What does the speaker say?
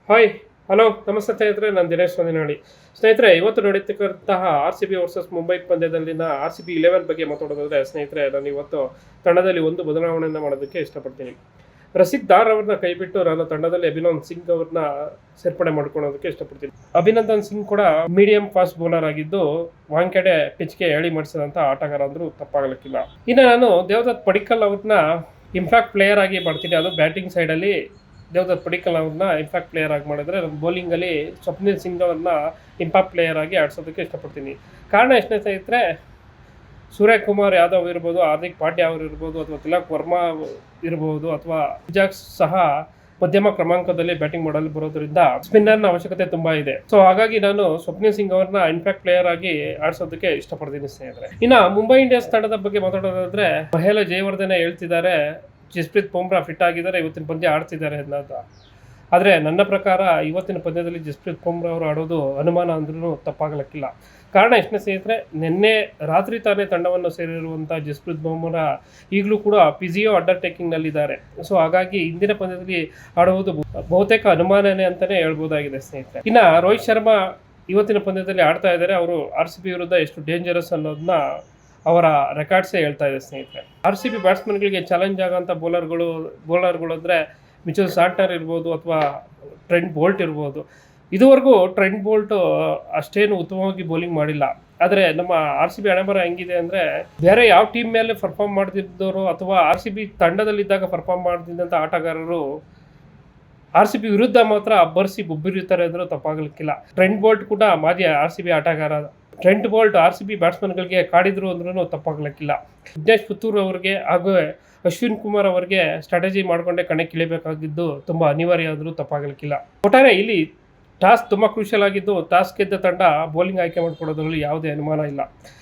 Hi, hello, ನಮಸ್ತೆ ಸ್ನೇಹಿತರೆ. ನಾನು ದಿನೇಶ್ ಹೊಂದಿನಹಳ್ಳಿ. ಸ್ನೇಹಿತರೆ, ಇವತ್ತು ನಡೀತಕ್ಕಂತಹ R C B versus Mumbai ಪಂದ್ಯದಲ್ಲಿನ ಆರ್ ಸಿ ಬಿ 11 ಬಗ್ಗೆ ಮಾತಾಡೋದಾದ್ರೆ, ಸ್ನೇಹಿತರೆ, ನಾನು ಇವತ್ತು ತಂಡದಲ್ಲಿ ಒಂದು ಬದಲಾವಣೆಯನ್ನು ಮಾಡೋದಕ್ಕೆ ಇಷ್ಟಪಡ್ತೀನಿ. ರಸಿಕ್ ದಾರ್ ಅವ್ರನ್ನ ಕೈಬಿಟ್ಟು ನಾನು ತಂಡದಲ್ಲಿ ಅಭಿನಂದನ್ ಸಿಂಗ್ ಅವ್ರನ್ನ ಸೇರ್ಪಡೆ ಮಾಡ್ಕೊಳ್ಳೋದಕ್ಕೆ ಇಷ್ಟಪಡ್ತೀನಿ. ಅಭಿನಂದನ್ ಸಿಂಗ್ ಕೂಡ ಮೀಡಿಯಂ ಫಾಸ್ಟ್ ಬೌಲರ್ ಆಗಿದ್ದು, ವಾಂಕೆಡೆ ಪಿಚ್ಗೆ ಹೇಳಿ ಮಾಡಿಸಿದಂಥ ಆಟಗಾರ ಅಂದರೂ ತಪ್ಪಾಗಲಿಕ್ಕಿಲ್ಲ. ಇನ್ನು ನಾನು ದೇವದತ್ ಪಡಿಕ್ಕಲ್ ಅವ್ರನ್ನ ಇಂಪ್ಯಾಕ್ಟ್ ಪ್ಲೇಯರ್ ಆಗಿ ಮಾಡ್ತೀನಿ. ಅದು ಬ್ಯಾಟಿಂಗ್ ಸೈಡಲ್ಲಿ ದೇವದತ್ ಪಡಿಕ್ಕಲ್ ಅವ್ರನ್ನ ಇಂಪ್ಯಾಕ್ಟ್ ಪ್ಲೇಯರ್ ಆಗಿ ಮಾಡಿದ್ರೆ, ನಾನು ಬೌಲಿಂಗಲ್ಲಿ ಸ್ವಪ್ನಿಲ್ ಸಿಂಗ್ ಅವ್ರನ್ನ ಇಂಪ್ಯಾಕ್ಟ್ ಪ್ಲೇಯರ್ ಆಗಿ ಆಡಿಸೋದಕ್ಕೆ ಇಷ್ಟಪಡ್ತೀನಿ. ಕಾರಣ ಎಷ್ಟನೇ ಸ್ನೇಹಿತರೆ, ಸೂರ್ಯಕುಮಾರ್ ಯಾದವ್ ಇರ್ಬೋದು, ಹಾರ್ದಿಕ್ ಪಾಂಡ್ಯ ಅವರು ಇರ್ಬೋದು, ಅಥವಾ ತಿಲಕ್ ವರ್ಮಾ ಇರ್ಬೋದು, ಅಥವಾ ಜಾಕ್ಸ್ ಸಹ ಮಧ್ಯಮ ಕ್ರಮಾಂಕದಲ್ಲಿ ಬ್ಯಾಟಿಂಗ್ ಮಾಡಲು ಬರೋದ್ರಿಂದ ಸ್ಪಿನ್ನರ್ನ ಅವಶ್ಯಕತೆ ತುಂಬಾ ಇದೆ. ಸೊ ಹಾಗಾಗಿ ನಾನು ಸ್ವಪ್ನಿಲ್ ಸಿಂಗ್ ಅವ್ರನ್ನ ಇಂಪ್ಯಾಕ್ಟ್ ಪ್ಲೇಯರ್ ಆಗಿ ಆಡಿಸೋದಕ್ಕೆ ಇಷ್ಟಪಡ್ತೀನಿ ಸ್ನೇಹಿತರೆ. ಇನ್ನು ಮುಂಬೈ ಇಂಡಿಯನ್ಸ್ ತಂಡದ ಬಗ್ಗೆ ಮಾತಾಡೋದಾದ್ರೆ, ಮಹೇಲ ಜಯವರ್ಧನೆ ಹೇಳ್ತಿದ್ದಾರೆ ಜಸ್ಪ್ರೀತ್ ಬುಮ್ರಾ ಫಿಟ್ ಆಗಿದ್ದಾರೆ, ಇವತ್ತಿನ ಪಂದ್ಯ ಆಡ್ತಿದ್ದಾರೆ ಅಂತ. ಆದರೆ ನನ್ನ ಪ್ರಕಾರ ಇವತ್ತಿನ ಪಂದ್ಯದಲ್ಲಿ ಜಸ್ಪ್ರೀತ್ ಬುಮ್ರಾ ಅವರು ಆಡೋದು ಅನುಮಾನ ಅಂದ್ರೂ ತಪ್ಪಾಗಲಿಕ್ಕಿಲ್ಲ. ಕಾರಣ ಎಷ್ಟನೇ ಸ್ನೇಹಿತರೆ, ನಿನ್ನೆ ರಾತ್ರಿ ತಾನೇ ತಂಡವನ್ನು ಸೇರಿರುವಂಥ ಜಸ್ಪ್ರೀತ್ ಬುಮ್ರಾ ಈಗಲೂ ಕೂಡ ಫಿಸಿಯೋ ಅಂಡರ್ಟೇಕಿಂಗ್ನಲ್ಲಿದ್ದಾರೆ. ಸೊ ಹಾಗಾಗಿ ಇಂದಿನ ಪಂದ್ಯದಲ್ಲಿ ಆಡುವುದು ಬಹುತೇಕ ಅನುಮಾನನೇ ಅಂತಲೇ ಹೇಳ್ಬೋದಾಗಿದೆ ಸ್ನೇಹಿತರೆ. ಇನ್ನು ರೋಹಿತ್ ಶರ್ಮಾ ಇವತ್ತಿನ ಪಂದ್ಯದಲ್ಲಿ ಆಡ್ತಾ ಇದ್ದಾರೆ. ಅವರು ಆರ್ ಸಿ ಬಿ ವಿರುದ್ಧ ಎಷ್ಟು ಡೇಂಜರಸ್ ಅನ್ನೋದನ್ನ ಅವರ ರೆಕಾರ್ಡ್ಸೇ ಹೇಳ್ತಾ ಇದೆ ಸ್ನೇಹಿತರೆ. ಆರ್ ಸಿ ಬಿ ಬ್ಯಾಟ್ಸ್ಮನ್ಗಳಿಗೆ ಚಾಲೆಂಜ್ ಆಗೋಂಥ ಬೌಲರ್ಗಳು ಅಂದರೆ ಮಿಚೆಲ್ ಸಾಂಟ್ನರ್ ಇರ್ಬೋದು, ಅಥವಾ ಟ್ರೆಂಟ್ ಬೋಲ್ಟ್ ಇರ್ಬೋದು. ಇದುವರೆಗೂ ಟ್ರೆಂಟ್ ಬೋಲ್ಟು ಅಷ್ಟೇನು ಉತ್ತಮವಾಗಿ ಬೌಲಿಂಗ್ ಮಾಡಿಲ್ಲ. ಆದರೆ ನಮ್ಮ ಆರ್ ಸಿ ಬಿ ಹಣೆಬರ ಹೆಂಗಿದೆ ಅಂದರೆ, ಬೇರೆ ಯಾವ ಟೀಮ್ ಮೇಲೆ ಪರ್ಫಾರ್ಮ್ ಮಾಡ್ತಿದ್ದವರು ಅಥವಾ ಆರ್ ಸಿ ಬಿ ತಂಡದಲ್ಲಿದ್ದಾಗ ಪರ್ಫಾರ್ಮ್ ಮಾಡ್ತಿದ್ದಂಥ ಆಟಗಾರರು ಆರ್ ಸಿ ಬಿ ವಿರುದ್ಧ ಮಾತ್ರ ಅಬ್ಬರಿಸಿ ಬೊಬ್ಬಿರುತ್ತಾರೆ ಅಂದರೂ ತಪ್ಪಾಗಲಿಕ್ಕಿಲ್ಲ. ಟ್ರೆಂಟ್ ಬೋಲ್ಟ್ ಕೂಡ ಮಾಜಿ ಆರ್ ಸಿ ಬಿ ಆಟಗಾರ. Trent Boult R C B ಬ್ಯಾಟ್ಸ್ಮನ್ಗಳಿಗೆ ಕಾಡಿದ್ರು ಅಂದ್ರೂ ತಪ್ಪಾಗಲಿಕ್ಕಿಲ್ಲ. ವಿಘ್ನೇಶ್ ಪುತ್ತೂರ್ ಅವರಿಗೆ ಹಾಗೂ ಅಶ್ವಿನ್ ಕುಮಾರ್ ಅವರಿಗೆ ಸ್ಟ್ರಾಟಜಿ ಮಾಡಿಕೊಂಡೇ ಕಣಕ್ಕಿಳಿಬೇಕಾಗಿದ್ದು ತುಂಬ ಅನಿವಾರ್ಯ ಆದರೂ ತಪ್ಪಾಗಲಿಕ್ಕಿಲ್ಲ. ಒಟ್ಟಾರೆ ಇಲ್ಲಿ ಟಾಸ್ ತುಂಬ ಕ್ರೂಷಿಯಲ್ ಆಗಿದ್ದು, ಟಾಸ್ ಗೆದ್ದ ತಂಡ ಬೌಲಿಂಗ್ ಆಯ್ಕೆ ಮಾಡಿಕೊಡೋದ್ರಲ್ಲಿ ಯಾವುದೇ ಅನುಮಾನ ಇಲ್ಲ.